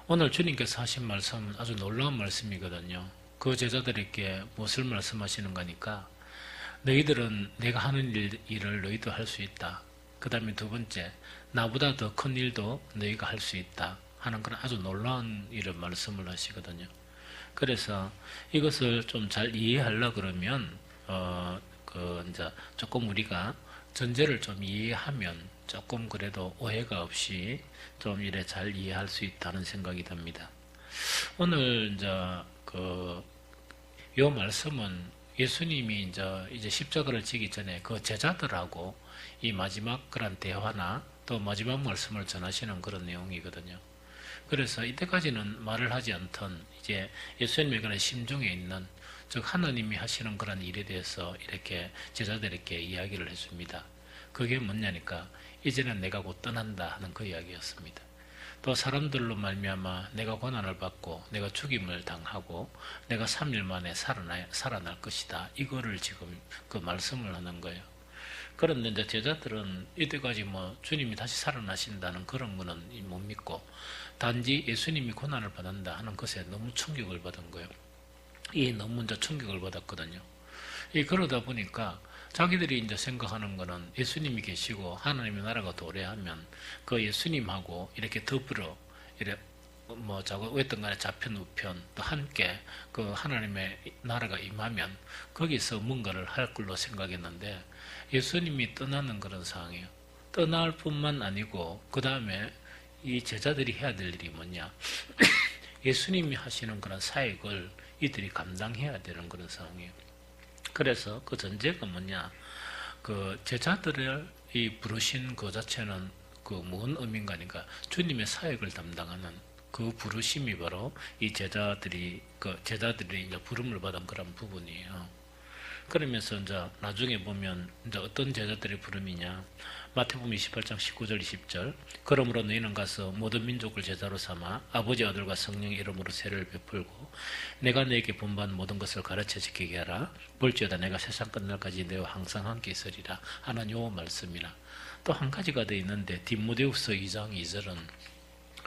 오늘 주님께서 하신 말씀은 아주 놀라운 말씀이거든요. 그 제자들에게 무엇을 말씀하시는 거니까 너희들은 내가 하는 일을 너희도 할 수 있다. 그 다음에 두 번째, 나보다 더 큰 일도 너희가 할 수 있다 하는 그런 아주 놀라운 이런 말씀을 하시거든요. 그래서 이것을 좀 잘 이해하려 그러면 이제 조금 우리가 전제를 좀 이해하면 조금 그래도 오해가 없이 좀 이래 잘 이해할 수 있다는 생각이 듭니다. 오늘 이제 요 말씀은 예수님이 이제 십자가를 지기 전에 그 제자들하고 이 마지막 그런 대화나 또 마지막 말씀을 전하시는 그런 내용이거든요. 그래서 이때까지는 말을 하지 않던 이제 예수님의 그런 심중에 있는, 즉 하나님이 하시는 그런 일에 대해서 이렇게 제자들에게 이야기를 했습니다. 그게 뭐냐니까 이제는 내가 곧 떠난다 하는 그 이야기였습니다. 또 사람들로 말미암아 내가 고난을 받고 내가 죽임을 당하고 내가 3일 만에 살아날 것이다. 이거를 지금 그 말씀을 하는 거예요. 그런데 이제 제자들은 이때까지 주님이 다시 살아나신다는 그런 거는 못 믿고 단지 예수님이 고난을 받는다 하는 것에 너무 충격을 받은 거예요. 너무 이제 충격을 받았거든요. 그러다 보니까 자기들이 이제 생각하는 거는 예수님이 계시고 하나님의 나라가 도래하면 그 예수님하고 이렇게 더불어 어떤 간에 좌편 우편 또 함께 그 하나님의 나라가 임하면 거기서 뭔가를 할 걸로 생각했는데 예수님이 떠나는 그런 상황이에요. 떠날 뿐만 아니고 그 다음에 이 제자들이 해야 될 일이 뭐냐 예수님이 하시는 그런 사역을 이들이 감당해야 되는 그런 상황이에요. 그래서 그 전제가 뭐냐, 그 제자들을 부르신 그 자체는 그 뭔 의미인가니까 주님의 사역을 담당하는 그 부르심이 바로 이 제자들이 이제 부름을 받은 그런 부분이에요. 그러면서 이제 나중에 보면 이제 어떤 제자들의 부름이냐, 마태복음 28장 19절 20절 그러므로 너희는 가서 모든 민족을 제자로 삼아 아버지 아들과 성령의 이름으로 세례를 베풀고 내가 너에게 본받은 모든 것을 가르쳐 지키게 하라. 볼지어다 내가 세상 끝날까지 너희와 항상 함께 있으리라 하는 요 말씀이나 또 한 가지가 더 있는데 디모데후서 2장 2절은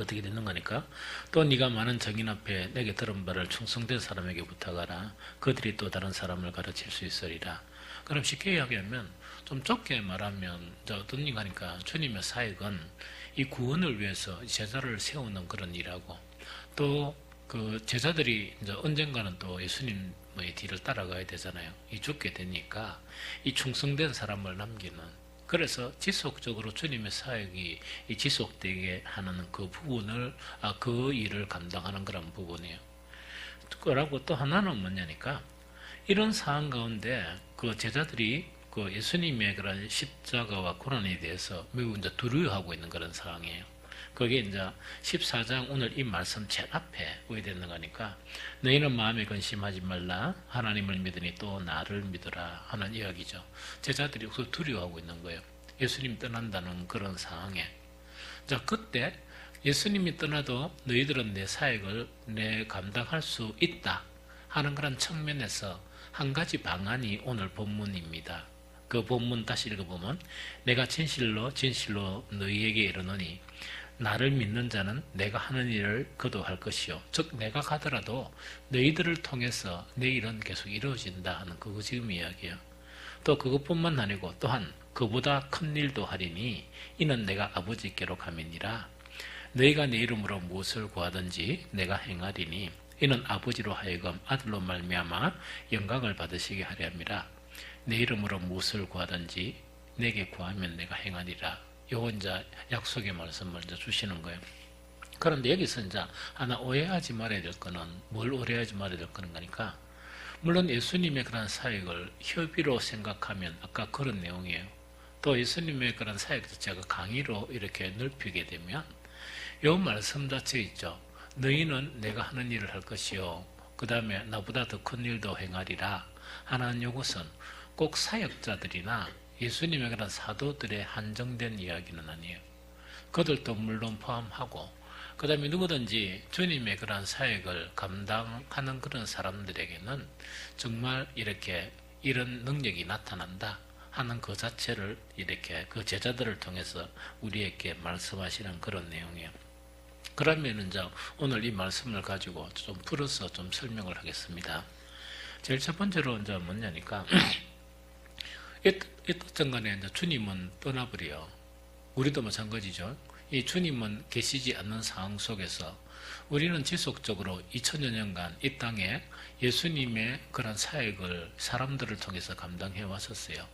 어떻게 되는 거니까 또 네가 많은 정인 앞에 내게 들은 바를 충성된 사람에게 부탁하라. 그들이 또 다른 사람을 가르칠 수 있으리라. 그럼 쉽게 이야기하면 좀 좁게 말하면 어떤 일이니까 주님의 사역은 이 구원을 위해서 제자를 세우는 그런 일하고 또 그 제자들이 이제 언젠가는 또 예수님의 뒤를 따라가야 되잖아요. 죽게 되니까 이 충성된 사람을 남기는, 그래서 지속적으로 주님의 사역이 지속되게 하는 그 부분을 그 일을 감당하는 그런 부분이에요. 그러고 또 하나는 뭐냐니까 이런 상황 가운데 그 제자들이 그 예수님의 그런 십자가와 고난에 대해서 매우 이제 두려워하고 있는 그런 상황이에요. 그게 이제 14장 오늘 이 말씀 제일 앞에 오게 되는 거니까 너희는 마음에 근심하지 말라. 하나님을 믿으니 또 나를 믿으라 하는 이야기죠. 제자들이 두려워하고 있는 거예요. 예수님 떠난다는 그런 상황에. 자, 그때 예수님이 떠나도 너희들은 내 사역을 내 감당할 수 있다 하는 그런 측면에서 한 가지 방안이 오늘 본문입니다. 그 본문 다시 읽어보면 내가 진실로 너희에게 이르노니 나를 믿는 자는 내가 하는 일을 그도 할 것이요 즉 내가 가더라도 너희들을 통해서 내 일은 계속 이루어진다 하는 그거 지금 이야기예요. 또 그것뿐만 아니고 또한 그보다 큰 일도 하리니 이는 내가 아버지께로 감이니라. 너희가 내 이름으로 무엇을 구하든지 내가 행하리니 이는 아버지로 하여금 아들로 말미암아 영광을 받으시게 하려 함이라. 내 이름으로 무엇을 구하든지 내게 구하면 내가 행하리라. 요건 이제 약속의 말씀을 이제 주시는 거예요. 그런데 여기서 이제 하나 오해하지 말아야 될 거는 뭘 오해하지 말아야 될 거니까 물론 예수님의 그런 사역을 협의로 생각하면 아까 그런 내용이에요. 또 예수님의 그런 사역 자체가 강의로 이렇게 넓히게 되면 요 말씀 자체 있죠. 너희는 내가 하는 일을 할 것이요 그 다음에 나보다 더 큰 일도 행하리라 하는 요것은 꼭 사역자들이나 예수님의 그런 사도들의 한정된 이야기는 아니에요. 그들도 물론 포함하고 그 다음에 누구든지 주님의 그런 사역을 감당하는 그런 사람들에게는 정말 이렇게 이런 능력이 나타난다 하는 그 자체를 이렇게 그 제자들을 통해서 우리에게 말씀하시는 그런 내용이에요. 그러면 이제 오늘 이 말씀을 가지고 좀 풀어서 좀 설명을 하겠습니다. 제일 첫 번째로 이제 뭐냐니까 어떤 간에 이제 주님은 떠나버려. 우리도 마찬가지죠. 이 주님은 계시지 않는 상황 속에서 우리는 지속적으로 2000여 년간 이 땅에 예수님의 그런 사역을 사람들을 통해서 감당해 왔었어요.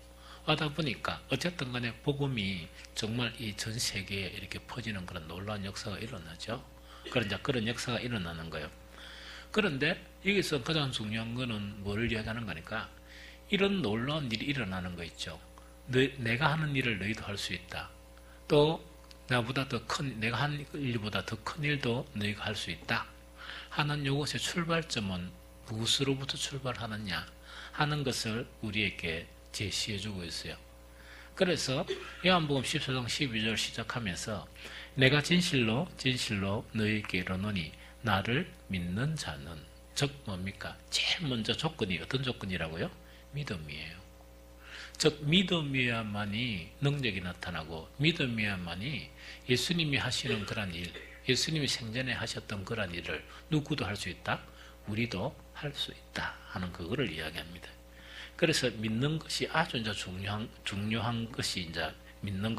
하다 보니까 어쨌든 간에 복음이 정말 이 전 세계에 이렇게 퍼지는 그런 놀라운 역사가 일어나죠. 그런 역사가 일어나는 거예요. 그런데 여기서 가장 중요한 거는 뭐를 이야기하는 거니까 이런 놀라운 일이 일어나는 거 있죠. 내가 하는 일을 너희도 할 수 있다. 또 나보다 더 큰, 내가 한 일보다 더 큰 일도 너희가 할 수 있다 하는 이것의 출발점은 무엇으로부터 출발하느냐 하는 것을 우리에게 제시해주고 있어요. 그래서 요한복음 14장 12절 시작하면서 내가 진실로 너희에게 이르노니 나를 믿는 자는, 즉 뭡니까? 제일 먼저 조건이 어떤 조건이라고요? 믿음이에요. 즉 믿음이야만이 능력이 나타나고 믿음이야만이 예수님이 하시는 그런 일, 예수님이 생전에 하셨던 그런 일을 누구도 할 수 있다? 우리도 할 수 있다 하는 그거를 이야기합니다. 그래서 믿는 것이 아주 이제 중요한 것이 이제 믿는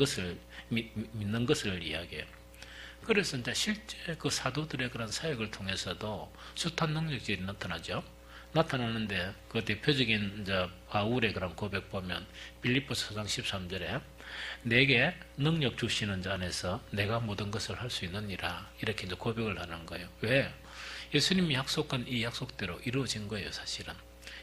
것을 이야기해요. 그래서 이제 실제 그 사도들의 그런 사역을 통해서도 숱한 능력들이 나타나죠. 나타나는데 그 대표적인 이제 바울의 그런 고백 보면 빌립보서 4장 13절에 내게 능력 주시는 자 안에서 내가 모든 것을 할 수 있느니라 이렇게 이제 고백을 하는 거예요. 왜? 예수님이 약속한 이 약속대로 이루어진 거예요. 사실은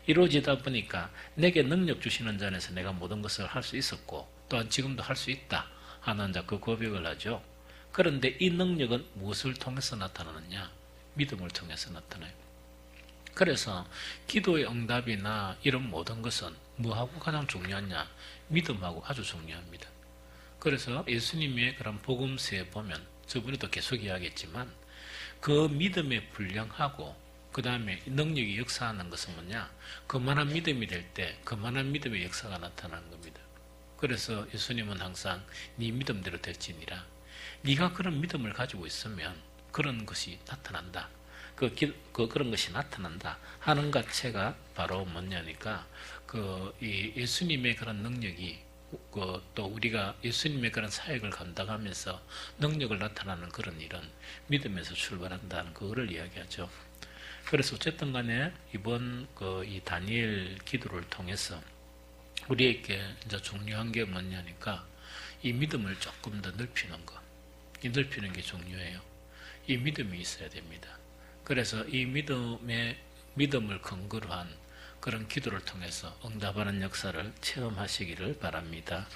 이루어지다 보니까 내게 능력 주시는 자 안에서 내가 모든 것을 할 수 있었고 또한 지금도 할 수 있다 하는 그 고백을 하죠. 그런데 이 능력은 무엇을 통해서 나타나느냐? 믿음을 통해서 나타나요. 그래서 기도의 응답이나 이런 모든 것은 뭐하고 가장 중요하냐? 믿음하고 아주 중요합니다. 그래서 예수님의 그런 복음서에 보면 저번에도 계속 이야기했지만 그 믿음에 불량하고 그 다음에 능력이 역사하는 것은 뭐냐? 그만한 믿음이 될 때 그만한 믿음의 역사가 나타나는 겁니다. 그래서 예수님은 항상 네 믿음대로 될지니라. 네가 그런 믿음을 가지고 있으면 그런 것이 나타난다. 그런 것이 나타난다 하는 것 자체가 바로 뭐냐니까 이 예수님의 그런 능력이 또 우리가 예수님의 그런 사역을 감당하면서 능력을 나타나는 그런 일은 믿음에서 출발한다는 그거를 이야기하죠. 그래서 어쨌든 간에 이번 이 다니엘 기도를 통해서 우리에게 이제 중요한 게 뭐냐니까 이 믿음을 조금 더 넓히는 것, 이 넓히는 게 중요해요. 이 믿음이 있어야 됩니다. 그래서 이 믿음을 근거로 한 그런 기도를 통해서 응답하는 역사를 체험하시기를 바랍니다.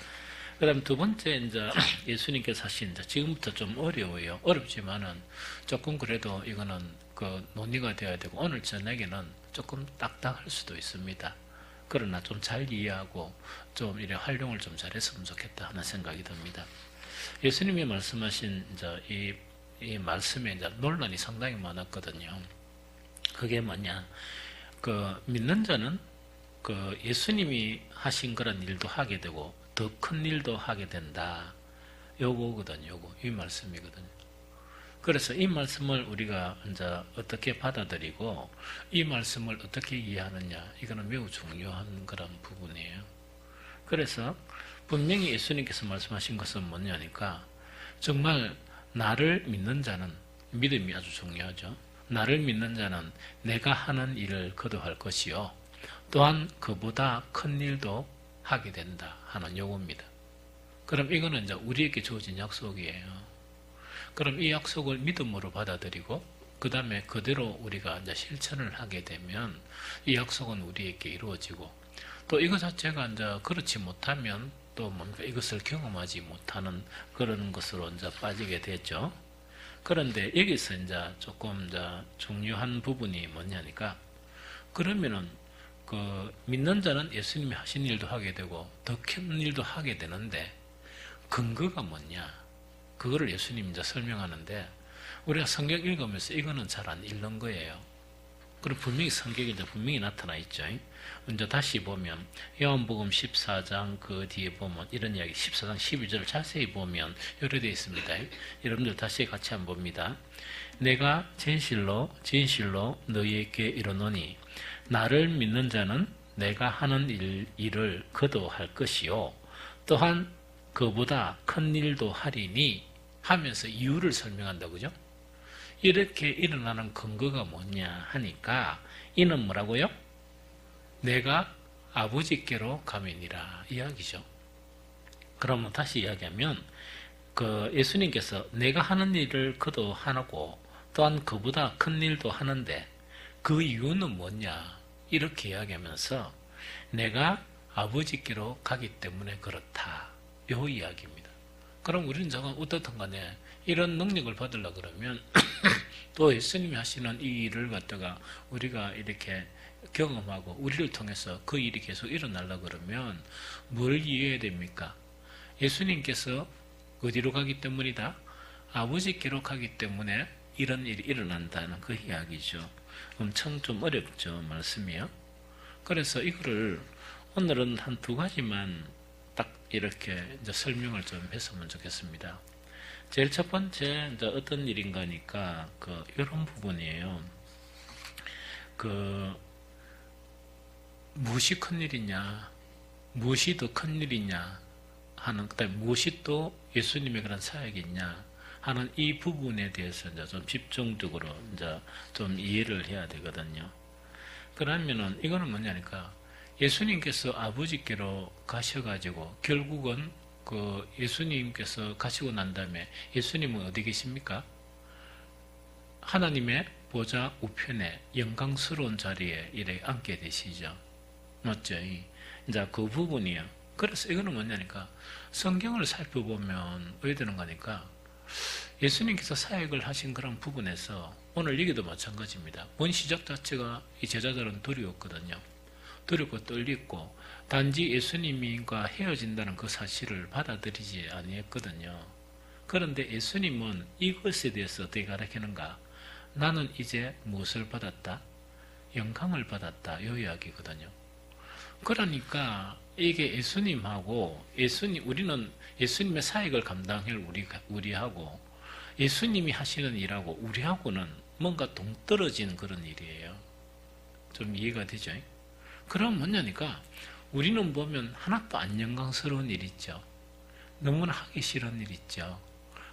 그 다음 두 번째, 이제 예수님께서 하신, 지금부터 좀 어려워요. 어렵지만은 조금 그래도 이거는 논의가 되어야 되고, 오늘 저녁에는 조금 딱딱할 수도 있습니다. 그러나 좀 잘 이해하고 좀 이래 활용을 좀 잘했으면 좋겠다 하는 생각이 듭니다. 예수님이 말씀하신 이 말씀에 이제 논란이 상당히 많았거든요. 그게 뭐냐? 믿는 자는 예수님이 하신 그런 일도 하게 되고 더 큰 일도 하게 된다. 요거거든요. 이 말씀이거든요. 그래서 이 말씀을 우리가 이제 어떻게 받아들이고 이 말씀을 어떻게 이해하느냐, 이거는 매우 중요한 그런 부분이에요. 그래서 분명히 예수님께서 말씀하신 것은 뭐냐니까 정말 나를 믿는 자는, 믿음이 아주 중요하죠. 나를 믿는 자는 내가 하는 일을 거듭할 것이요 또한 그보다 큰 일도 하게 된다 하는 요구입니다. 그럼 이거는 이제 우리에게 주어진 약속이에요. 그럼 이 약속을 믿음으로 받아들이고 그 다음에 그대로 우리가 이제 실천을 하게 되면 이 약속은 우리에게 이루어지고, 또 이것 자체가 이제 그렇지 못하면 또 뭔가 이것을 경험하지 못하는 그런 것으로 이제 빠지게 되죠. 그런데 여기서 이제 조금 이제 중요한 부분이 뭐냐니까, 그러면은 믿는 자는 예수님이 하신 일도 하게 되고 더 큰 일도 하게 되는데 근거가 뭐냐? 그거를 예수님이 이제 설명하는데 우리가 성경 읽으면서 이거는 잘 안 읽는 거예요. 그럼 분명히 성격에 이제 분명히 나타나 있죠. 이제 다시 보면 요한복음 14장 그 뒤에 보면 이런 이야기 14장 12절을 자세히 보면 이렇게 되어 있습니다. 여러분들 다시 같이 한번 봅니다. 내가 진실로 너희에게 이르노니 나를 믿는 자는 내가 하는 일을 그도 할 것이요 또한 그보다 큰 일도 하리니 하면서 이유를 설명한다. 그죠? 이렇게 일어나는 근거가 뭐냐 하니까 이는 뭐라고요? 내가 아버지께로 가면이라 이야기죠. 그러면 다시 이야기하면 그 예수님께서 내가 하는 일을 그도 하고 또한 그보다 큰 일도 하는데 그 이유는 뭐냐 이렇게 이야기하면서 내가 아버지께로 가기 때문에 그렇다 요 이야기입니다. 그럼 우리는 저건 어떻든 간에 이런 능력을 받으려 그러면 또 예수님이 하시는 이 일을 갖다가 우리가 이렇게 경험하고 우리를 통해서 그 일이 계속 일어나려 그러면 뭘 이해해야 됩니까? 예수님께서 어디로 가기 때문이다? 아버지께로 가기 때문에 이런 일이 일어난다는 그 이야기죠. 엄청 좀 어렵죠, 말씀이요. 그래서 이거를 오늘은 한 두 가지만 딱 이렇게 이제 설명을 좀 했으면 좋겠습니다. 제일 첫 번째 이제 어떤 일인가 하니까 이런 부분이에요. 무엇이 큰 일이냐, 무엇이 더 큰 일이냐 하는, 그다음에 무엇이 또 예수님의 그런 사역이냐 하는 이 부분에 대해서 이제 좀 집중적으로 이제 좀 이해를 해야 되거든요. 그러면은 이거는 뭐냐니까 예수님께서 아버지께로 가셔가지고 결국은 그 예수님께서 가시고 난 다음에 예수님은 어디 계십니까? 하나님의 보좌 우편에 영광스러운 자리에 이렇게 앉게 되시죠. 맞죠? 이제 그 부분이요. 그래서 이거는 뭐냐니까 성경을 살펴보면 왜 되는 거니까 예수님께서 사역을 하신 그런 부분에서 오늘 얘기도 마찬가지입니다. 본 시작 자체가 이 제자들은 두려웠거든요. 두렵고 떨리고 단지 예수님과 헤어진다는 그 사실을 받아들이지 아니했거든요. 그런데 예수님은 이것에 대해서 어떻게 가르치는가? 나는 이제 무엇을 받았다? 영광을 받았다. 이 이야기거든요. 그러니까 이게 예수님하고 우리는 예수님의 사역을 감당할 우리하고 예수님이 하시는 일하고 우리하고는 뭔가 동떨어진 그런 일이에요. 좀 이해가 되죠? 그럼 뭐냐니까 우리는 보면 하나도 안 영광스러운 일 있죠. 너무나 하기 싫은 일 있죠.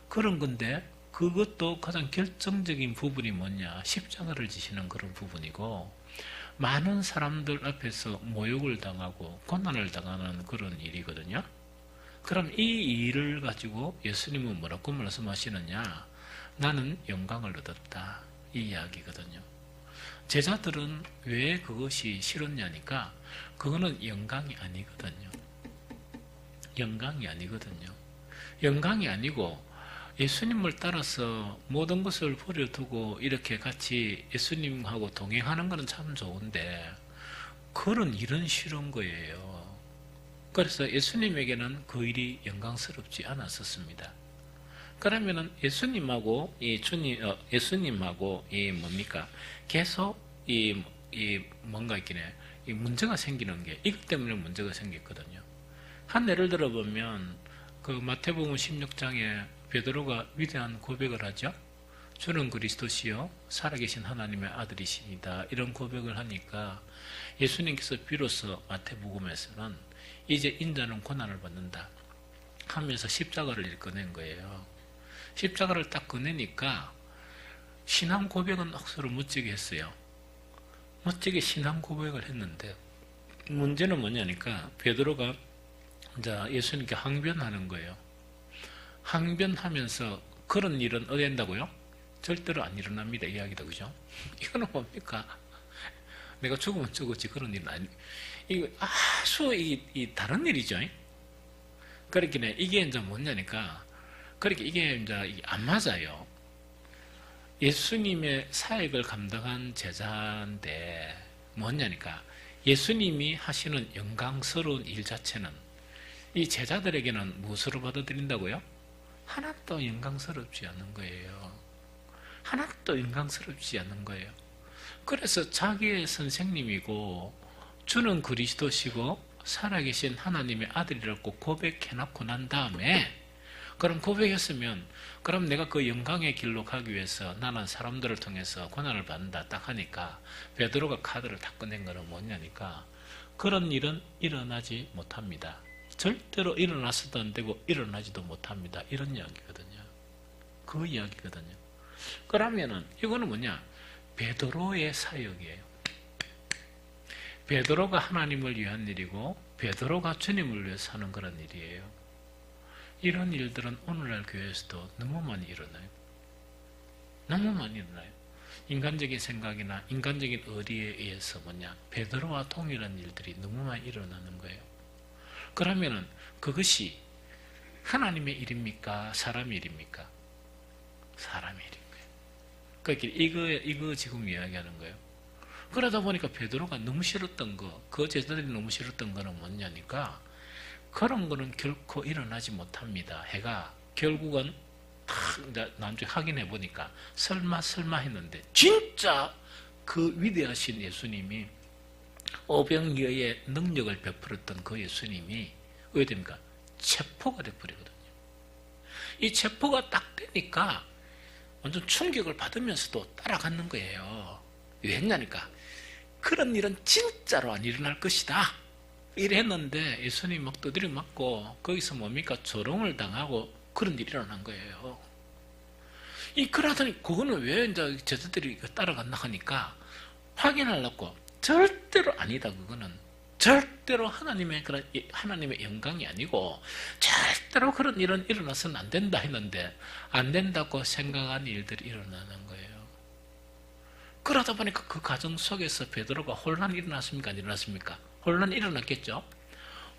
그런 건데 그것도 가장 결정적인 부분이 뭐냐? 십자가를 지시는 그런 부분이고 많은 사람들 앞에서 모욕을 당하고 고난을 당하는 그런 일이거든요. 그럼 이 일을 가지고 예수님은 뭐라고 말씀하시느냐? 나는 영광을 얻었다. 이 이야기거든요. 제자들은 왜 그것이 싫었냐니까 그거는 영광이 아니거든요. 영광이 아니거든요. 영광이 아니고 예수님을 따라서 모든 것을 버려두고 이렇게 같이 예수님하고 동행하는 것은 참 좋은데 그런 일은 싫은 거예요. 그래서 예수님에게는 그 일이 영광스럽지 않았었습니다. 그러면은 예수님하고 예수님하고 뭡니까? 계속 뭔가 있기네. 이 문제가 생기는 게 이것 때문에 문제가 생겼거든요. 한 예를 들어보면 그 마태복음 16장에 베드로가 위대한 고백을 하죠. 주는 그리스도시요 살아계신 하나님의 아들이십니다. 이런 고백을 하니까 예수님께서 비로소 마태복음에서는 이제 인자는 고난을 받는다 하면서 십자가를 꺼낸 거예요. 십자가를 딱 꺼내니까 신앙 고백은 억수로 멋지게 했어요. 멋지게 신앙 고백을 했는데 문제는 뭐냐니까 베드로가 이제 예수님께 항변하는 거예요. 항변하면서 그런 일은 어디 한다고요? 절대로 안 일어납니다. 이야기다. 그죠? 이거는 뭡니까? 내가 죽으면 죽었지 그런 일은 아니. 이거 아주 다른 일이죠. 그렇게 이게 이제 뭐냐니까 그렇게 이게 이제 안 맞아요. 예수님의 사역을 감당한 제자인데 뭐냐니까 예수님이 하시는 영광스러운 일 자체는 이 제자들에게는 무엇으로 받아들인다고요? 하나도 영광스럽지 않은 거예요. 하나도 영광스럽지 않은 거예요. 그래서 자기의 선생님이고 주는 그리스도시고 살아계신 하나님의 아들이라고 고백해놓고 난 다음에, 그럼 고백했으면 그럼 내가 그 영광의 길로 가기 위해서 나는 사람들을 통해서 고난을 받는다 딱 하니까 베드로가 카드를 딱 꺼낸 거는 뭐냐니까, 그런 일은 일어나지 못합니다. 절대로 일어나서도 안 되고 일어나지도 못합니다. 이런 이야기거든요. 그 이야기거든요. 그러면은 이거는 뭐냐? 베드로의 사역이에요. 베드로가 하나님을 위한 일이고 베드로가 주님을 위해 사는 그런 일이에요. 이런 일들은 오늘날 교회에서도 너무 많이 일어나요. 너무 많이 일어나요. 인간적인 생각이나 인간적인 의리에 의해서 뭐냐, 베드로와 동일한 일들이 너무 많이 일어나는 거예요. 그러면은 그것이 하나님의 일입니까? 사람의 일입니까? 사람의 일인 거예요. 그러니까 이거 지금 이야기하는 거예요. 그러다 보니까 베드로가 너무 싫었던 거, 그 제자들이 너무 싫었던 거는 뭐냐니까, 그런 거는 결코 일어나지 못합니다. 해가 결국은 나중에 확인해 보니까 설마 했는데, 진짜 그 위대하신 예수님이 오병이어의 능력을 베풀었던 그 예수님이 왜 됩니까? 체포가 돼버리거든요. 이 체포가 딱 되니까 완전 충격을 받으면서도 따라가는 거예요. 왜 했냐니까, 그런 일은 진짜로 안 일어날 것이다 이랬는데 예수님이 막 두드려 맞고 거기서 뭡니까? 조롱을 당하고 그런 일이 일어난 거예요. 그러더니 그거는 왜 이제 제자들이 따라간다 하니까 확인하려고, 절대로 아니다. 그거는 절대로 하나님의 영광이 아니고 절대로 그런 일은 일어나서는 안 된다 했는데 안 된다고 생각한 일들이 일어나는 거예요. 그러다 보니까 그 과정 속에서 베드로가 혼란이 일어났습니까? 안 일어났습니까? 혼란이 일어났겠죠?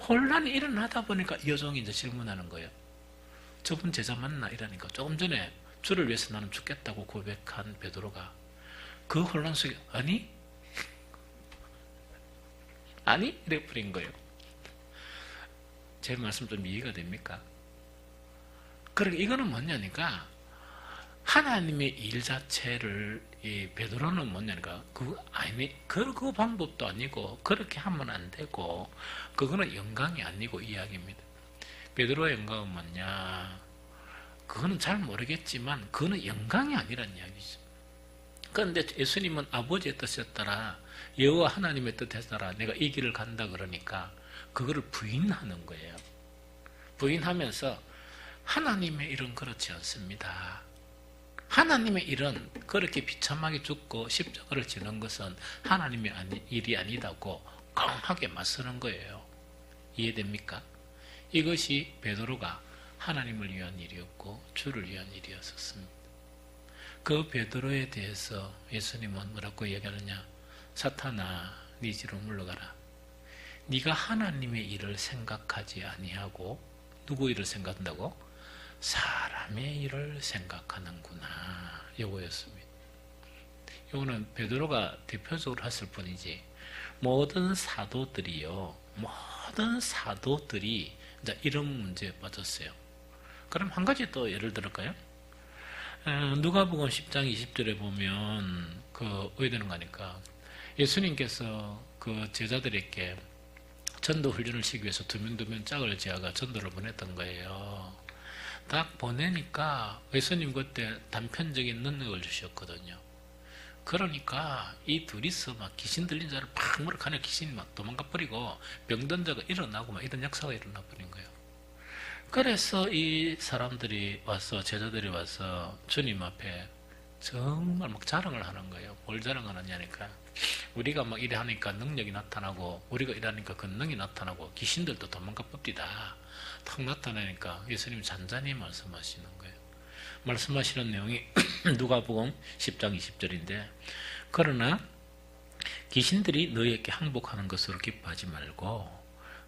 혼란이 일어나다 보니까 여종이 이제 질문하는 거예요. 저분 제자 맞나? 이러니까 조금 전에 주를 위해서 나는 죽겠다고 고백한 베드로가 그 혼란 속에 아니? 아니? 이래 버린 거예요. 제 말씀 좀 이해가 됩니까? 그러니까 이거는 뭐냐니까, 하나님의 일 자체를 이 베드로는 뭐냐니까 그 방법도 아니고 그렇게 하면 안 되고 그거는 영광이 아니고 이야기입니다. 베드로의 영광은 뭐냐? 그거는 잘 모르겠지만 그거는 영광이 아니란 이야기죠. 그런데 예수님은 아버지의 뜻에 따라 여호와 하나님의 뜻에 따라 내가 이 길을 간다 그러니까 그거를 부인하는 거예요. 부인하면서 하나님의 일은 그렇지 않습니다. 하나님의 일은 그렇게 비참하게 죽고 십자가를 지는 것은 하나님의 일이 아니다고 강하게 맞서는 거예요. 이해됩니까? 이것이 베드로가 하나님을 위한 일이었고 주를 위한 일이었습니다. 그 베드로에 대해서 예수님은 뭐라고 얘기하느냐? 사탄아, 네 뒤로 물러가라. 네가 하나님의 일을 생각하지 아니하고 누구 일을 생각한다고? 사람의 일을 생각하는구나. 요거였습니다. 요거는 베드로가 대표적으로 했을 뿐이지 모든 사도들이 이제 이런 문제에 빠졌어요. 그럼 한 가지 또 예를 들을까요? 누가복음 10장 20절에 보면 왜 되는 거니까 예수님께서 그 제자들에게 전도 훈련을 시키기 위해서 두면 짝을 지어가 전도를 보냈던 거예요. 딱 보내니까 예수님 그때 단편적인 능력을 주셨거든요. 그러니까 이 둘이서 막 귀신 들린 자를 팍 물어가는 귀신이 막 도망가 버리고 병든 자가 일어나고 막 이런 역사가 일어나 버린 거예요. 그래서 이 사람들이 와서, 제자들이 와서 주님 앞에 정말 막 자랑을 하는 거예요. 뭘 자랑하느냐니까, 우리가 막 이래 하니까 능력이 나타나고 우리가 이러니까 권능이 나타나고 귀신들도 도망가 봅디다. 탁 나타나니까 예수님이 잔잔히 말씀하시는 거예요. 말씀하시는 내용이 누가복음 10장 20절인데, 그러나 귀신들이 너희에게 항복하는 것으로 기뻐하지 말고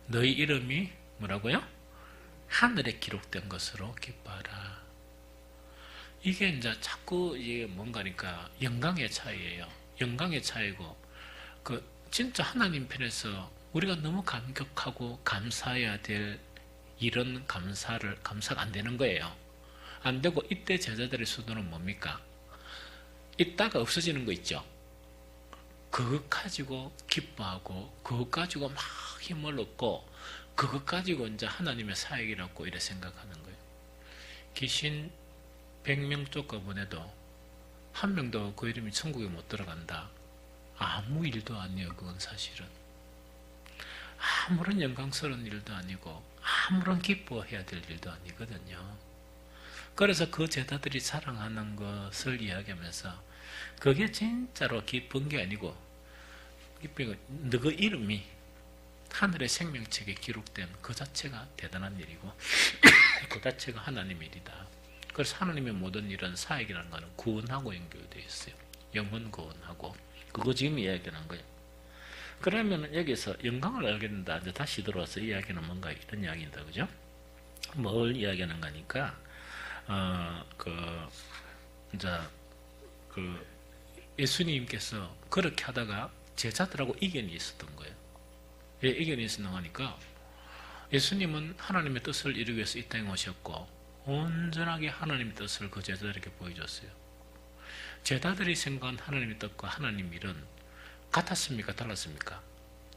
너희 이름이 뭐라고요? 하늘에 기록된 것으로 기뻐하라. 이게 이제 자꾸 이게 뭔가니까 영광의 차이예요. 영광의 차이고, 진짜 하나님 편에서 우리가 너무 감격하고 감사해야 될 이런 감사가 안 되는 거예요. 안 되고, 이때 제자들의 수도는 뭡니까? 있다가 없어지는 거 있죠. 그것 가지고 기뻐하고 그것 가지고 막 힘을 얻고 그것 가지고 이제 하나님의 사역이라고 이렇게 생각하는 거예요. 귀신 100명 쫓아보내도 한 명도 그 이름이 천국에 못 들어간다. 아무 일도 아니에요. 그건 사실은. 아무런 영광스러운 일도 아니고 아무런 기뻐해야 될 일도 아니거든요. 그래서 그 제자들이 자랑하는 것을 이야기하면서 그게 진짜로 기쁜 게 아니고 너 이름이 하늘의 생명책에 기록된 그 자체가 대단한 일이고 그 자체가 하나님의 일이다. 그래서 하나님의 모든 일은 사역이라는 것은 구원하고 연결되어 있어요. 영혼 구원하고 그거 지금 이야기하는 거예요. 그러면 여기서 영광을 알게 된다. 이제 다시 들어와서 이야기는 뭔가 이런 이야기인다, 그죠? 뭘 이야기하는 거니까 예수님께서 그렇게 하다가 제자들하고 이견이 있었던 거예요. 왜 이견이 있었나 하니까 예수님은 하나님의 뜻을 이루기 위해서 이 땅에 오셨고 온전하게 하나님의 뜻을 그 제자들에게 보여줬어요. 제자들이 생각한 하나님의 뜻과 하나님의 일은 같았습니까? 달랐습니까?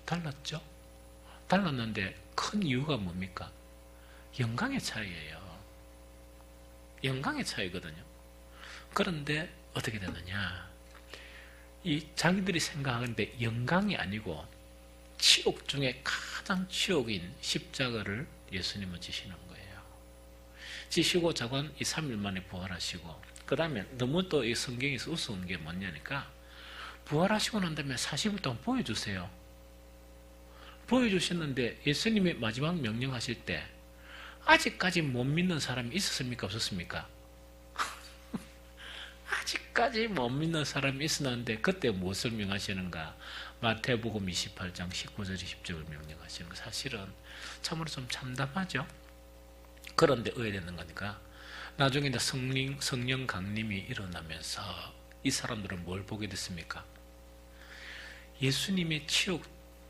달랐죠? 달랐는데 큰 이유가 뭡니까? 영광의 차이예요. 영광의 차이거든요. 그런데 어떻게 되느냐? 이 자기들이 생각하는데 영광이 아니고 치욕 중에 가장 치욕인 십자가를 예수님은 지시는 거예요. 지시고 자관 이 3일 만에 부활하시고 그 다음에 너무 또 이 성경에서 우스운 게 뭐냐니까 부활하시고 난 다음에 40일 동안 보여주세요. 보여주셨는데 예수님이 마지막 명령하실 때 아직까지 못 믿는 사람이 있었습니까? 없었습니까? 아직까지 못 믿는 사람이 있었는데 그때 무엇을 명하시는가? 마태복음 28장 19절 20절을 명령하시는 거 사실은 참으로 좀 참담하죠. 그런데 의외되는 거니까 나중에 이제 성령 강림이 일어나면서 이 사람들은 뭘 보게 됐습니까? 예수님의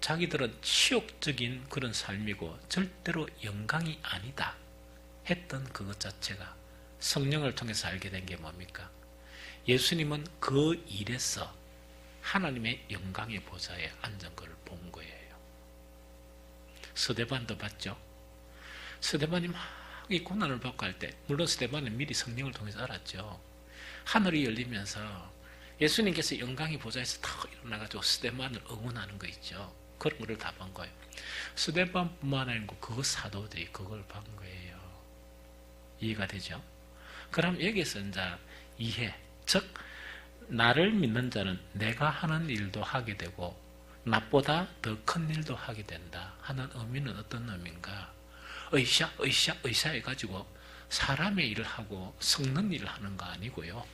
자기들은 치욕적인 그런 삶이고 절대로 영광이 아니다 했던 그것 자체가 성령을 통해서 알게 된 게 뭡니까? 예수님은 그 일에서 하나님의 영광의 보좌에 앉은 것을 본 거예요. 스데반도 봤죠? 스데반이 막 이 고난을 받고 할 때 물론 스데반은 미리 성령을 통해서 알았죠. 하늘이 열리면서 예수님께서 영광의 보좌에서 탁 일어나가지고 스데반을 응원하는 거 있죠. 그런 거를 다 본 거예요. 스데반뿐만 아니고 그 사도들이 그걸 본 거예요. 이해가 되죠? 그럼 여기서 이제 이해, 즉 나를 믿는 자는 내가 하는 일도 하게 되고 나보다 더 큰 일도 하게 된다 하는 의미는 어떤 의미인가? 의샤 해가지고 사람의 일을 하고 섞는 일을 하는 거 아니고요.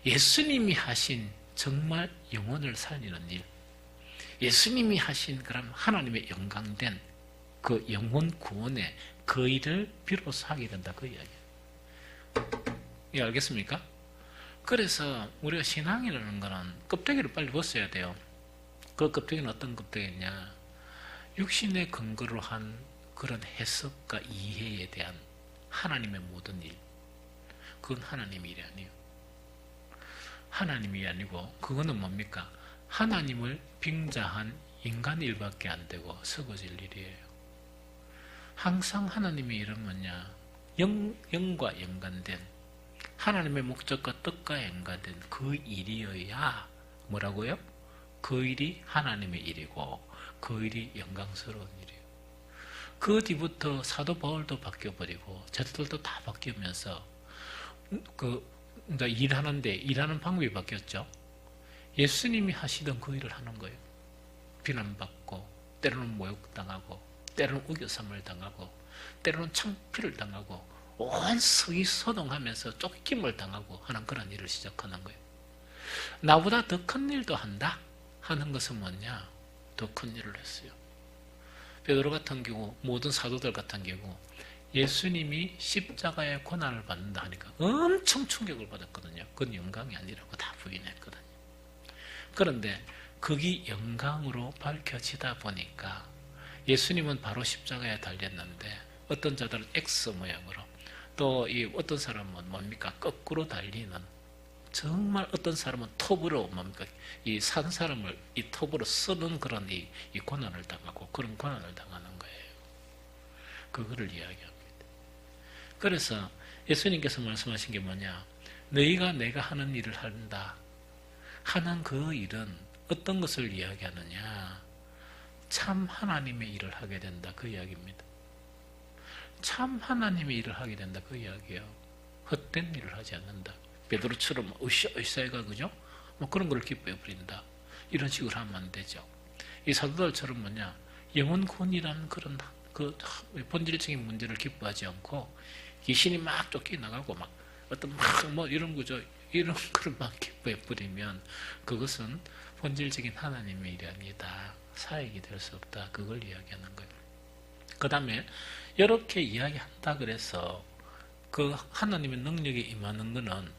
예수님이 하신 정말 영혼을 살리는 일, 예수님이 하신 그럼 하나님의 영광된 그 영혼 구원의 그 일을 비로소 하게 된다 그 이야기예요. 예, 알겠습니까? 그래서 우리가 신앙이라는 거는 껍데기를 빨리 벗어야 돼요. 그 껍데기는 어떤 껍데기냐? 육신의 근거로 한 그런 해석과 이해에 대한 하나님의 모든 일, 그건 하나님의 일이 아니에요. 하나님이 아니고 그거는 뭡니까? 하나님을 빙자한 인간 일밖에 안 되고 썩어질 일이에요. 항상 하나님의 일은 뭐냐? 영과 연관된 하나님의 목적과 뜻과 연관된 그 일이어야 뭐라고요? 그 일이 하나님의 일이고 그 일이 영광스러운 일이에요. 그 뒤부터 사도 바울도 바뀌어버리고 제자들도 다 바뀌면서 이제 일하는데 일하는 방법이 바뀌었죠. 예수님이 하시던 그 일을 하는 거예요. 비난받고 때로는 모욕당하고 때로는 우겨쌈을 당하고 때로는 창피를 당하고 온 성이 소동하면서 쫓김을 당하고 하는 그런 일을 시작하는 거예요. 나보다 더 큰 일도 한다 하는 것은 뭐냐? 더 큰 일을 했어요. 베드로 같은 경우 모든 사도들 같은 경우 예수님이 십자가의 고난을 받는다 하니까 엄청 충격을 받았거든요. 그건 영광이 아니라고 다 부인했거든요. 그런데 그게 영광으로 밝혀지다 보니까 예수님은 바로 십자가에 달렸는데 어떤 자들은 X 모양으로 또 이 어떤 사람은 뭡니까? 거꾸로 달리는 정말 어떤 사람은 톱으로 뭡니까? 이 산 사람을 이 톱으로 쓰는 그런 이 고난을 당하고 그런 고난을 당하는 거예요. 그거를 이야기합니다. 그래서 예수님께서 말씀하신 게 뭐냐? 너희가 내가 하는 일을 한다. 하는 그 일은 어떤 것을 이야기하느냐? 참 하나님의 일을 하게 된다. 그 이야기입니다. 참 하나님의 일을 하게 된다. 그 이야기예요. 헛된 일을 하지 않는다. 베드로처럼 으쌰으쌰해가 그죠? 뭐 그런 걸 기뻐해 버린다. 이런 식으로 하면 안 되죠. 이 사도들처럼 뭐냐? 영혼 구원이라는 그런 그 본질적인 문제를 기뻐하지 않고 귀신이 막 쫓겨나가고 막 어떤 막 뭐 이런 거죠. 이런 걸 막 기뻐해 버리면 그것은 본질적인 하나님의 일이 아니다. 사역이 될 수 없다. 그걸 이야기하는 거예요. 그 다음에 이렇게 이야기한다 그래서 그 하나님의 능력이 임하는 것은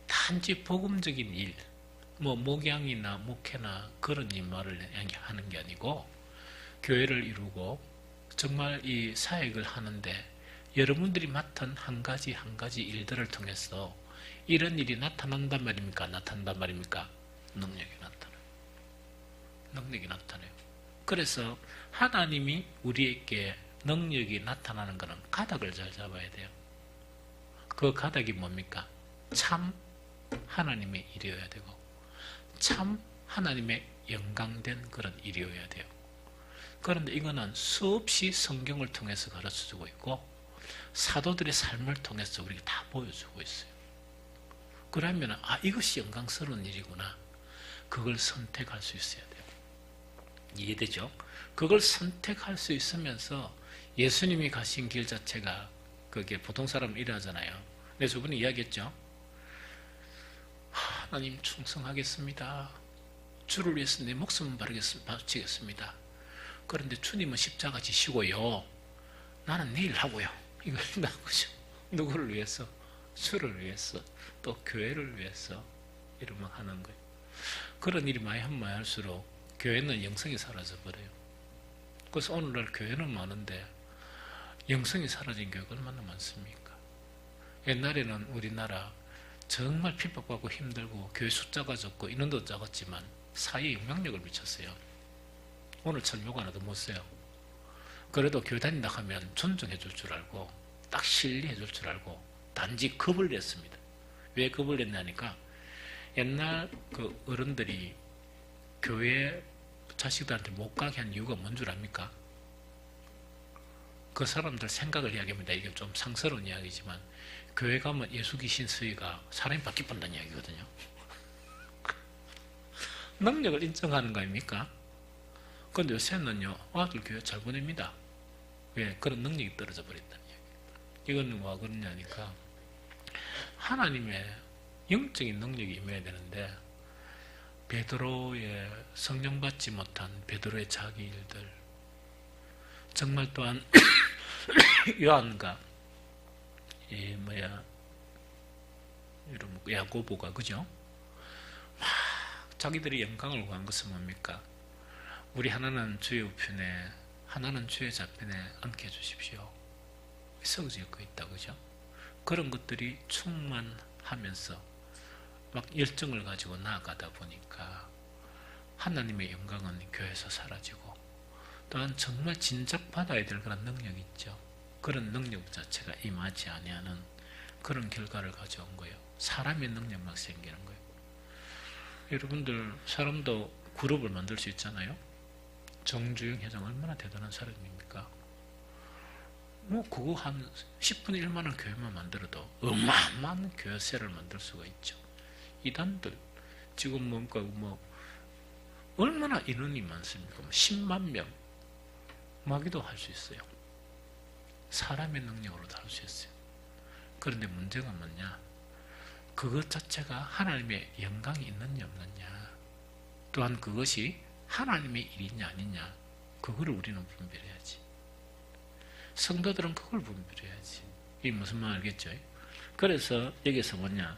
단지 복음적인 일, 뭐 목양이나 목회나 그런 일말을 하는 게 아니고 교회를 이루고 정말 이 사역을 하는데 여러분들이 맡은 한 가지 일들을 통해서 이런 일이 나타난단 말입니까? 나타난단 말입니까? 능력이 나타나요. 능력이 나타나요. 그래서 하나님이 우리에게 능력이 나타나는 것은 가닥을 잘 잡아야 돼요. 그 가닥이 뭡니까? 참 하나님의 일이어야 되고 참 하나님의 영광된 그런 일이어야 돼요. 그런데 이거는 수없이 성경을 통해서 가르쳐주고 있고 사도들의 삶을 통해서 우리가 다 보여주고 있어요. 그러면 이것이 영광스러운 일이구나. 그걸 선택할 수 있어야 돼요. 이해되죠? 그걸 선택할 수 있으면서 예수님이 가신 길 자체가 그게 보통 사람은 이러잖아요. 근데 저번에 이야기했죠. 하나님 충성하겠습니다. 주를 위해서 내 목숨을 바치겠습니다. 그런데 주님은 십자가 지시고요. 나는 내일 하고요. 이거 나오죠. 누구를 위해서? 주를 위해서, 또 교회를 위해서 이러면 하는 거예요. 그런 일이 많이 하면 많이 할수록 교회는 영성이 사라져 버려요. 그래서 오늘날 교회는 많은데 영성이 사라진 교회가 얼마나 많습니까? 옛날에는 우리나라 정말 핍박받고 힘들고 교회 숫자가 적고 인원도 작았지만 사회에 영향력을 미쳤어요. 오늘처럼 욕 하나도 못 써요. 그래도 교회 다닌다 하면 존중해 줄 줄 알고 딱 신뢰해 줄 줄 알고 단지 겁을 냈습니다. 왜 겁을 냈냐니까 옛날 그 어른들이 교회 자식들한테 못 가게 한 이유가 뭔 줄 압니까? 그 사람들 생각을 이야기합니다. 이게 좀 상스러운 이야기지만 교회 가면 예수 귀신 수위가 사람이 바뀌 본다는 이야기거든요. 능력을 인정하는 거 아닙니까? 그런데 요새는요, 아들 교회 잘 보냅니다. 왜? 그런 능력이 떨어져 버린다는 이야기. 이건 왜 그러냐니까 하나님의 영적인 능력이 임해야 되는데 베드로의 성령 받지 못한 베드로의 자기 일들, 정말 또한 요한과 야고보가 그죠? 막 자기들이 영광을 구한 것은 뭡니까? 우리 하나는 주의 우편에 하나는 주의 좌편에 앉게 해주십시오. 썩어져 있다 그죠? 그런 것들이 충만하면서 막 열정을 가지고 나아가다 보니까 하나님의 영광은 교회에서 사라지고 또한 정말 진작 받아야 될 그런 능력이 있죠. 그런 능력 자체가 임하지 아니하는 그런 결과를 가져온 거예요. 사람의 능력만 생기는 거예요. 여러분들 사람도 그룹을 만들 수 있잖아요. 정주영 회장 얼마나 대단한 사람입니까? 뭐 그거 한 10분의 1만원 교회만 만들어도 어마어마한 교회세를 만들 수가 있죠. 이단들 지금 뭐 얼마나 인원이 많습니까? 10만 명 마귀도 할 수 있어요. 사람의 능력으로도 할 수 있어요. 그런데 문제가 뭐냐? 그것 자체가 하나님의 영광이 있느냐 없느냐, 또한 그것이 하나님의 일이냐 아니냐, 그거를 우리는 분별해야지. 성도들은 그걸 분별해야지. 이게 무슨 말 알겠죠? 그래서 여기서 뭐냐?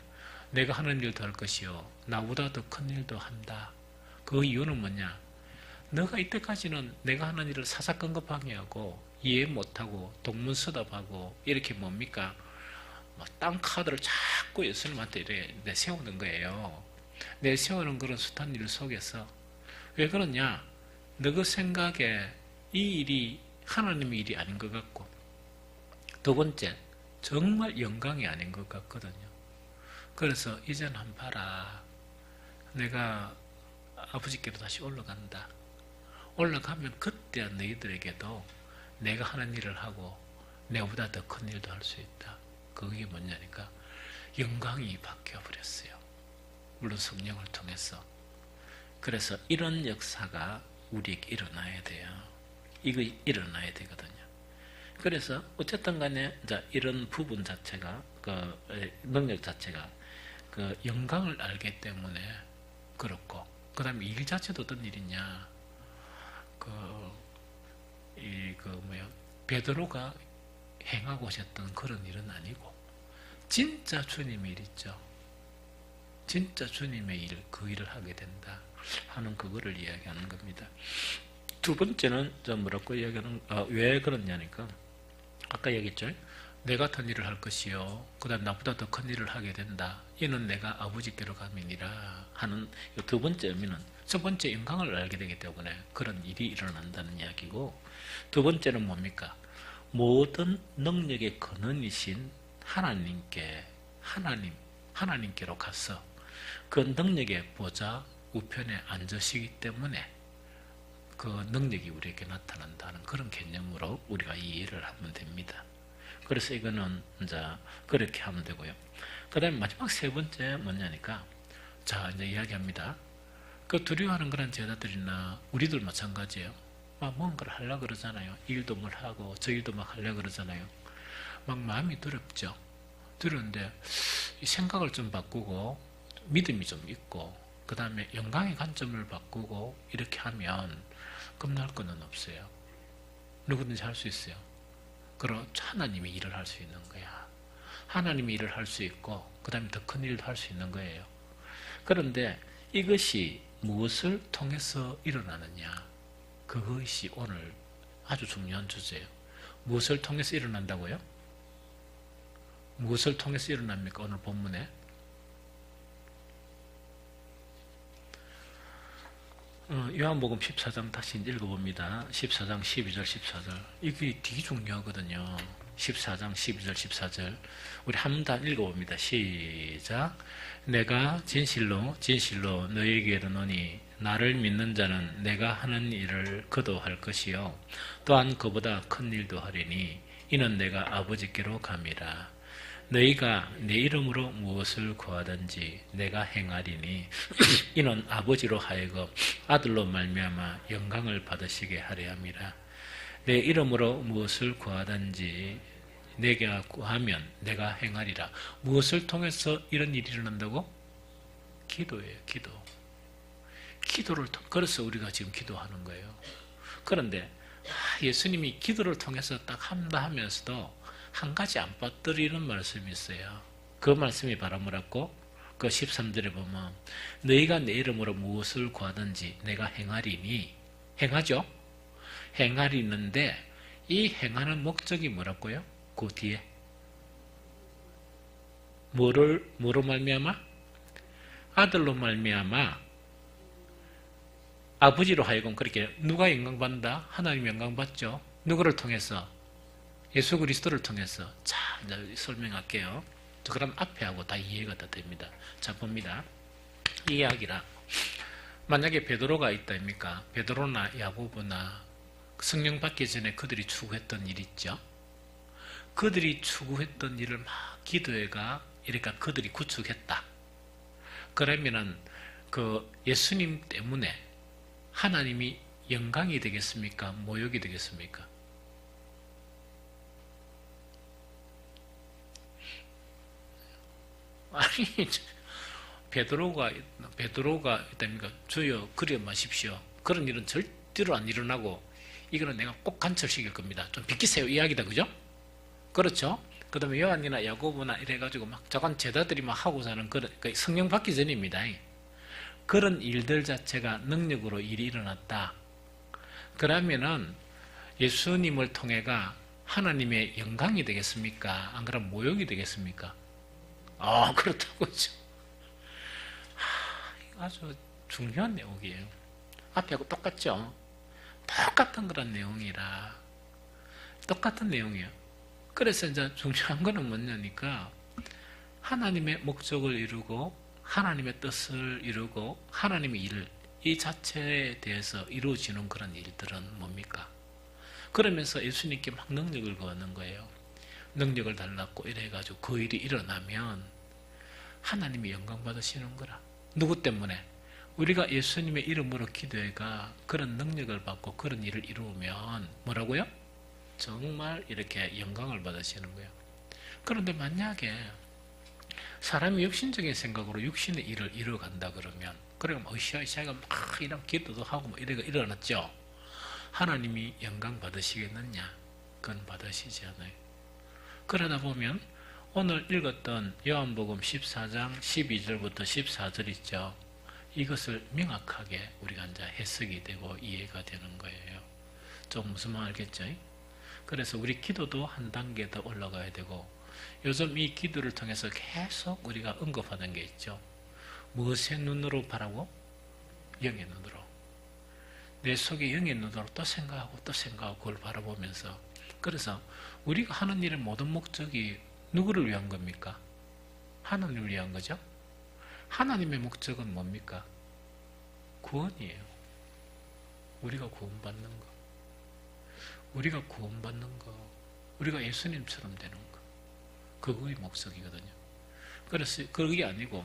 내가 하는 일도 할 것이요 나보다 더 큰 일도 한다. 그 이유는 뭐냐? 너가 이때까지는 내가 하는 일을 사사건급하게 하고 이해 못하고 동문서답하고 이렇게 뭡니까? 땅 카드를 자꾸 예수님한테 이렇게 내세우는 거예요. 내세우는 그런 숱한 일 속에서 왜 그러냐? 너그 생각에 이 일이 하나님의 일이 아닌 것 같고, 두 번째, 정말 영광이 아닌 것 같거든요. 그래서 이제는 한번 봐라. 내가 아버지께로 다시 올라간다. 올라가면 그때 너희들에게도 내가 하는 일을 하고 내보다 더 큰 일도 할 수 있다. 그게 뭐냐니까 영광이 바뀌어버렸어요. 물론 성령을 통해서. 그래서 이런 역사가 우리에게 일어나야 돼요. 이거 일어나야 되거든요. 그래서 어쨌든 간에 이런 부분 자체가, 그 능력 자체가 그 영광을 알기 때문에 그렇고, 그 다음에 일 자체도 어떤 일이냐, 베드로가 행하고 오셨던 그런 일은 아니고, 진짜 주님의 일 있죠. 진짜 주님의 일, 그 일을 하게 된다 하는 그거를 이야기하는 겁니다. 두 번째는 뭐라고 이야기하는, 왜 그러냐니까, 아까 얘기했죠. 내 같은 일을 할 것이요, 그 다음 나보다 더 큰 일을 하게 된다. 이는 내가 아버지께로 감이니라 하는 두 번째 의미는, 첫 번째 영광을 알게 되기 때문에 그런 일이 일어난다는 이야기고, 두 번째는 뭡니까? 모든 능력의 근원이신 하나님께로 가서 그 능력의 보좌 우편에 앉으시기 때문에 그 능력이 우리에게 나타난다는 그런 개념으로 우리가 이해를 하면 됩니다. 그래서 이거는 이제 그렇게 하면 되고요. 그 다음에 마지막 세 번째 뭐냐니까, 자, 이제 이야기합니다. 그 두려워하는 그런 제자들이나 우리들 마찬가지예요. 막 뭔가를 하려고 그러잖아요. 일도 뭘 하고 저 일도 막 하려고 그러잖아요. 막 마음이 두렵죠. 두려운데 이 생각을 좀 바꾸고 믿음이 좀 있고, 그 다음에 영광의 관점을 바꾸고 이렇게 하면 겁날 거는 없어요. 누구든지 할 수 있어요. 그럼 하나님이 일을 할 수 있는 거야. 하나님이 일을 할 수 있고, 그 다음에 더 큰 일도 할 수 있는 거예요. 그런데 이것이 무엇을 통해서 일어나느냐, 그것이 오늘 아주 중요한 주제예요. 무엇을 통해서 일어난다고요? 무엇을 통해서 일어납니까? 오늘 본문에 요한복음 14장 다시 읽어봅니다. 14장 12절 14절, 이게 되게 중요하거든요. 14장 12절 14절 우리 한 번 다 읽어봅니다. 시작. 내가 진실로 진실로 너희에게 이르노니 나를 믿는 자는 내가 하는 일을 그도 할 것이요 또한 그보다 큰 일도 하리니 이는 내가 아버지께로 감이라. 너희가 내 이름으로 무엇을 구하든지 내가 행하리니 이는 아버지로 하여금 아들로 말미암아 영광을 받으시게 하려 함이라. 내 이름으로 무엇을 구하든지 내가 구하면 내가 행하리라. 무엇을 통해서 이런 일이 일어난다고? 기도예요. 기도를 통해. 그래서 우리가 지금 기도하는 거예요. 그런데 예수님이 기도를 통해서 딱 한다 하면서도 한 가지 안 빠뜨리는 말씀이 있어요. 그 말씀이 바로 뭐라고? 그 13절에 보면 너희가 내 이름으로 무엇을 구하든지 내가 행하리니, 행하죠? 행하리는데 이 행하는 목적이 뭐라고요? 그 뒤에 뭐로 말미암아? 아들로 말미암아 아버지로 하여금 그렇게. 누가 영광받는다? 하나님 영광받죠. 누구를 통해서? 예수 그리스도를 통해서. 자, 이제 설명할게요. 그럼 앞에 하고 다 이해가 다 됩니다. 자, 봅니다. 이 이야기라. 만약에 베드로가 있다입니까? 베드로나 야고보나 성령 받기 전에 그들이 추구했던 일 있죠. 그들이 추구했던 일을 막 기도회가 이렇게 그들이 구축했다. 그러면은 그 예수님 때문에 하나님이 영광이 되겠습니까? 모욕이 되겠습니까? 아니, 베드로가 있다니까 주여 그려 마십시오. 그런 일은 절대로 안 일어나고 이거는 내가 꼭 간철시킬 겁니다. 좀 비키세요 이야기다, 그죠? 그렇죠? 그 다음에 요한이나 야고보나 이래가지고 막 저간 제자들이 막 하고 사는 그런, 성령 받기 전입니다. 그런 일들 자체가 능력으로 일이 일어났다. 그러면은 예수님을 통해가 하나님의 영광이 되겠습니까? 안 그러면 모욕이 되겠습니까? 그렇다고죠. 아주 중요한 내용이에요. 앞에하고 똑같죠? 똑같은 그런 내용이라 똑같은 내용이에요. 그래서 이제 중요한 거는 뭐냐니까 하나님의 목적을 이루고 하나님의 뜻을 이루고 하나님의 일, 이 자체에 대해서 이루어지는 그런 일들은 뭡니까? 그러면서 예수님께 막 능력을 구하는 거예요. 능력을 달라고 이래가지고 그 일이 일어나면 하나님이 영광 받으시는 거라. 누구 때문에? 우리가 예수님의 이름으로 기도해가 그런 능력을 받고 그런 일을 이루면 뭐라고요? 정말 이렇게 영광을 받으시는 거예요. 그런데 만약에 사람이 육신적인 생각으로 육신의 일을 이루어간다 그러면 그러면 으쌰으쌰가 막 이런 기도도 하고 뭐 이래가 일어났죠. 하나님이 영광 받으시겠느냐? 그건 받으시지 않아요. 그러다 보면 오늘 읽었던 요한복음 14장 12절부터 14절 있죠. 이것을 명확하게 우리가 이제 해석이 되고 이해가 되는 거예요. 좀 무슨 말 알겠죠? 그래서 우리 기도도 한 단계 더 올라가야 되고 요즘 이 기도를 통해서 계속 우리가 언급하는 게 있죠. 무엇의 눈으로 바라고? 영의 눈으로. 내 속에 영의 눈으로 또 생각하고 그걸 바라보면서 그래서 우리가 하는 일의 모든 목적이 누구를 위한 겁니까? 하나님을 위한 거죠. 하나님의 목적은 뭡니까? 구원이에요. 우리가 구원받는 거. 우리가 구원받는 거. 우리가 예수님처럼 되는 거. 그거의 목적이거든요. 그래서 그게 아니고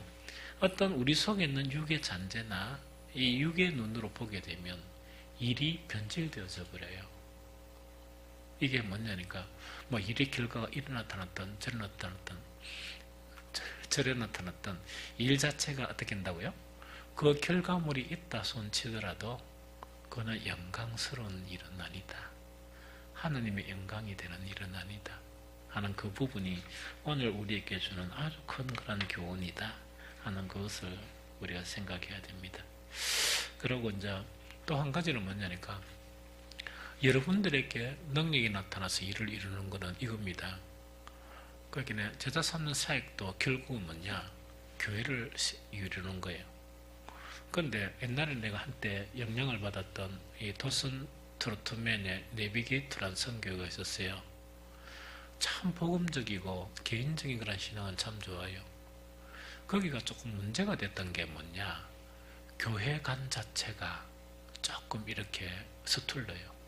어떤 우리 속에 있는 육의 잔재나 이 육의 눈으로 보게 되면 일이 변질되어져 버려요. 이게 뭐냐니까 뭐 일의 결과가 이래 나타났던 저래 나타났던 일 자체가 어떻게 된다고요? 그 결과물이 있다 손치더라도 그거는 영광스러운 일은 아니다. 하나님의 영광이 되는 일은 아니다 하는 그 부분이 오늘 우리에게 주는 아주 큰 그런 교훈이다 하는 것을 우리가 생각해야 됩니다. 그리고 이제 또 한 가지는 뭐냐니까 여러분들에게 능력이 나타나서 일을 이루는 것은 이겁니다. 그러니까 제자 삼는 사역도 결국은 뭐냐? 교회를 이루는 거예요. 그런데 옛날에 내가 한때 영향을 받았던 이 도슨 트로트맨의 내비게이터라는 선교가 있었어요. 참 복음적이고 개인적인 그런 신앙은 참 좋아요. 거기가 조금 문제가 됐던 게 뭐냐? 교회관 자체가 조금 이렇게 서툴러요.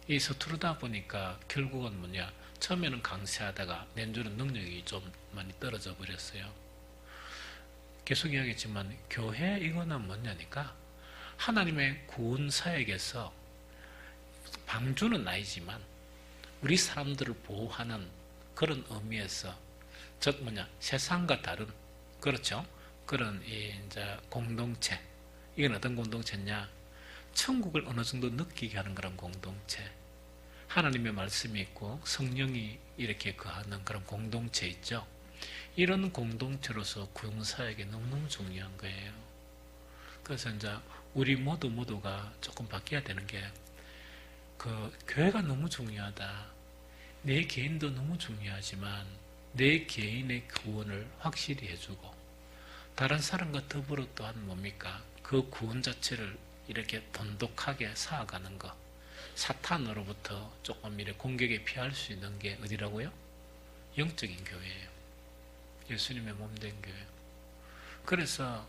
이 서투르다 보니까 결국은 뭐냐? 처음에는 강세하다가 내주는 능력이 좀 많이 떨어져 버렸어요. 계속 이야기했지만 교회 이거는 뭐냐니까 하나님의 구원 사역에서 방주는 아니지만 우리 사람들을 보호하는 그런 의미에서 즉 뭐냐 세상과 다른 그렇죠 그런 이제 공동체 이건 어떤 공동체냐 천국을 어느 정도 느끼게 하는 그런 공동체 하나님의 말씀이 있고 성령이 이렇게 거하는 그런 공동체 있죠. 이런 공동체로서 구원사역이 너무너무 중요한 거예요. 그래서 이제 우리 모두가 조금 바뀌어야 되는 게 그 교회가 너무 중요하다. 내 개인도 너무 중요하지만 내 개인의 구원을 확실히 해주고 다른 사람과 더불어 또한 뭡니까? 그 구원 자체를 이렇게 돈독하게 쌓아가는 것. 사탄으로부터 조금 이렇게 공격에 피할 수 있는 게 어디라고요? 영적인 교회예요. 예수님의 몸된 교회. 그래서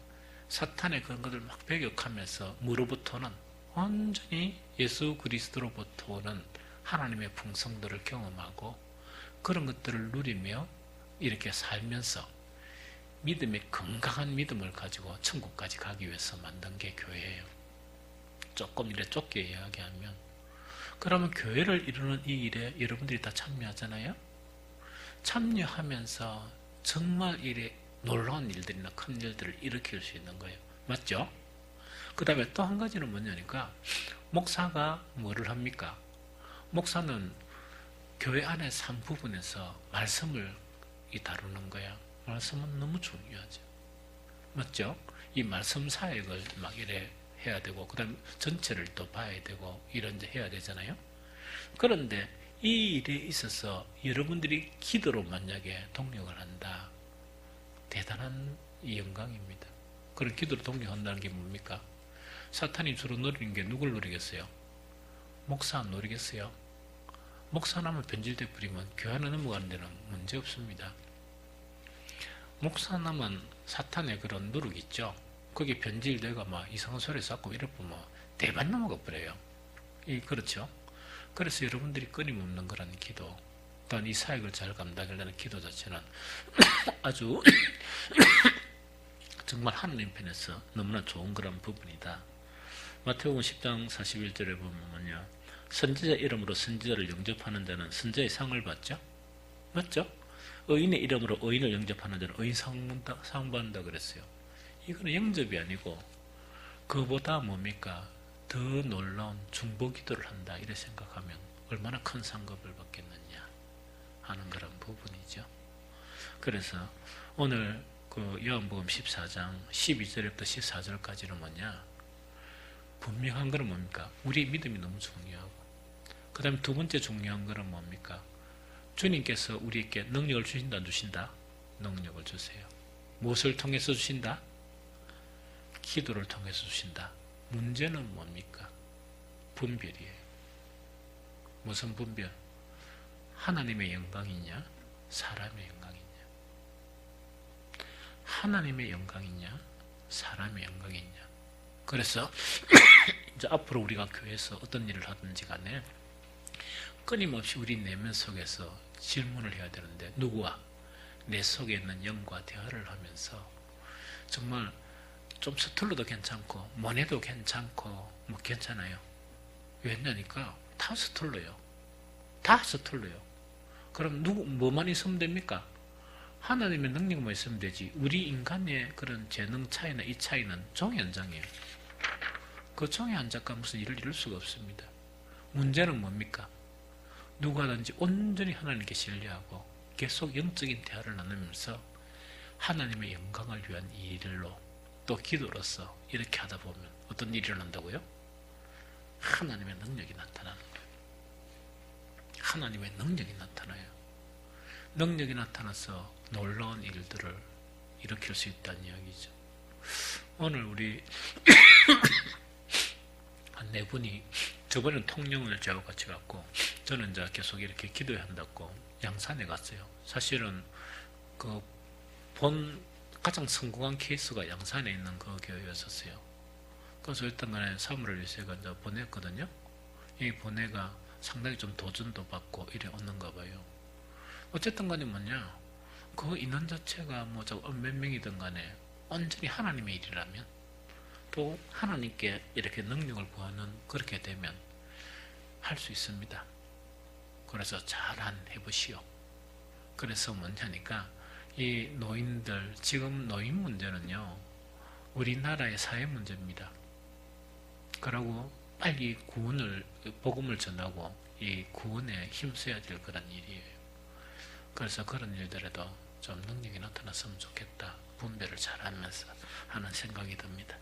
사탄의 그런 것을 막 배격하면서 무로부터는 완전히 예수 그리스도로부터 오는 하나님의 풍성도를 경험하고 그런 것들을 누리며 이렇게 살면서 믿음의 건강한 믿음을 가지고 천국까지 가기 위해서 만든 게 교회예요. 조금 이렇게 좁게 이야기하면 그러면 교회를 이루는 이 일에 여러분들이 다 참여하잖아요. 참여하면서 정말 이래 놀라운 일들이나 큰 일들을 일으킬 수 있는 거예요. 맞죠? 그 다음에 또 한 가지는 뭐냐니까 목사가 뭐를 합니까? 목사는 교회 안에서 한 부분에서 말씀을 다루는 거야. 말씀은 너무 중요하죠. 맞죠? 이 말씀 사역을 막 이래 해야 되고 그 다음에 전체를 또 봐야 되고 이런 데 해야 되잖아요. 그런데 이 일에 있어서 여러분들이 기도로 만약에 동력을 한다. 대단한 영광입니다. 그런 기도로 동력한다는 게 뭡니까? 사탄이 주로 노리는 게 누굴 노리겠어요? 목사 안 노리겠어요? 목사 나면 변질돼 버리면 교회 안에 넘어가는 데는 문제 없습니다. 목사 나면 사탄의 그런 누룩 있죠? 거기 변질되고 막 이상한 소리 쌓고 이래 보면 대만 넘어가 버려요. 그렇죠? 그래서 여러분들이 끊임없는 그런 기도, 또한 이 사역을 잘 감당하려는 기도 자체는 아주 정말 하나님 편에서 너무나 좋은 그런 부분이다. 마태복음 10장 41절에 보면요, 선지자 이름으로 선지자를 영접하는 자는 선지자의 상을 받죠? 맞죠? 의인의 이름으로 의인을 영접하는 자는 의인 상 받는다 그랬어요. 이거는 영접이 아니고 그보다 뭡니까? 더 놀라운 중보 기도를 한다 이렇게 생각하면 얼마나 큰 상급을 받겠느냐 하는 그런 부분이죠. 그래서 오늘 그 요한복음 14장 12절부터 14절까지는 뭐냐? 분명한 것은 뭡니까? 우리의 믿음이 너무 중요하고, 그 다음에 두 번째 중요한 것은 뭡니까? 주님께서 우리에게 능력을 주신다 안 주신다? 능력을 주세요. 무엇을 통해서 주신다? 기도를 통해서 주신다. 문제는 뭡니까? 분별이에요. 무슨 분별? 하나님의 영광이냐? 사람의 영광이냐? 하나님의 영광이냐? 사람의 영광이냐? 그래서 이제 앞으로 우리가 교회에서 어떤 일을 하든지 간에 끊임없이 우리 내면 속에서 질문을 해야 되는데, 누구와? 내 속에 있는 영과 대화를 하면서 정말 좀 서툴러도 괜찮고 뭐해도 괜찮고 뭐 괜찮아요. 왜냐니까 다 서툴러요. 다 서툴러요. 그럼 뭐만 있으면 됩니까? 하나님의 능력만 있으면 되지. 우리 인간의 그런 재능 차이나 이 차이는 종이 한 장이에요. 그 종이 한 장과 무슨 일을 이룰 수가 없습니다. 문제는 뭡니까? 누구든지 온전히 하나님께 신뢰하고 계속 영적인 대화를 나누면서 하나님의 영광을 위한 일로 또 기도로서 이렇게 하다 보면 어떤 일이 일어난다고요? 하나님의 능력이 나타나는 거예요. 하나님의 능력이 나타나요. 능력이 나타나서 놀라운 일들을 일으킬 수 있다는 이야기죠. 오늘 우리 한 네 분이, 저번에는 통영을 제가 같이 갔고, 저는 이제 계속 이렇게 기도해야 한다고 양산에 갔어요. 사실은 그 가장 성공한 케이스가 양산에 있는 그 교회였었어요. 그래서 일단 간에 사무를 위해서 이제 보냈거든요. 이 보내가 상당히 좀 도전도 받고 이래 오는가 봐요. 어쨌든 간에 뭐냐, 그 인원 자체가 뭐 몇 명이든 간에 온전히 하나님의 일이라면, 또 하나님께 이렇게 능력을 구하는, 그렇게 되면 할 수 있습니다. 그래서 잘 해보시오. 그래서 뭐냐니까, 이 노인들, 지금 노인 문제는요, 우리나라의 사회 문제입니다. 그러고 빨리 복음을 전하고 이 구원에 힘써야 될 그런 일이에요. 그래서 그런 일들에도 좀 능력이 나타났으면 좋겠다. 분별을 잘 하면서 하는 생각이 듭니다.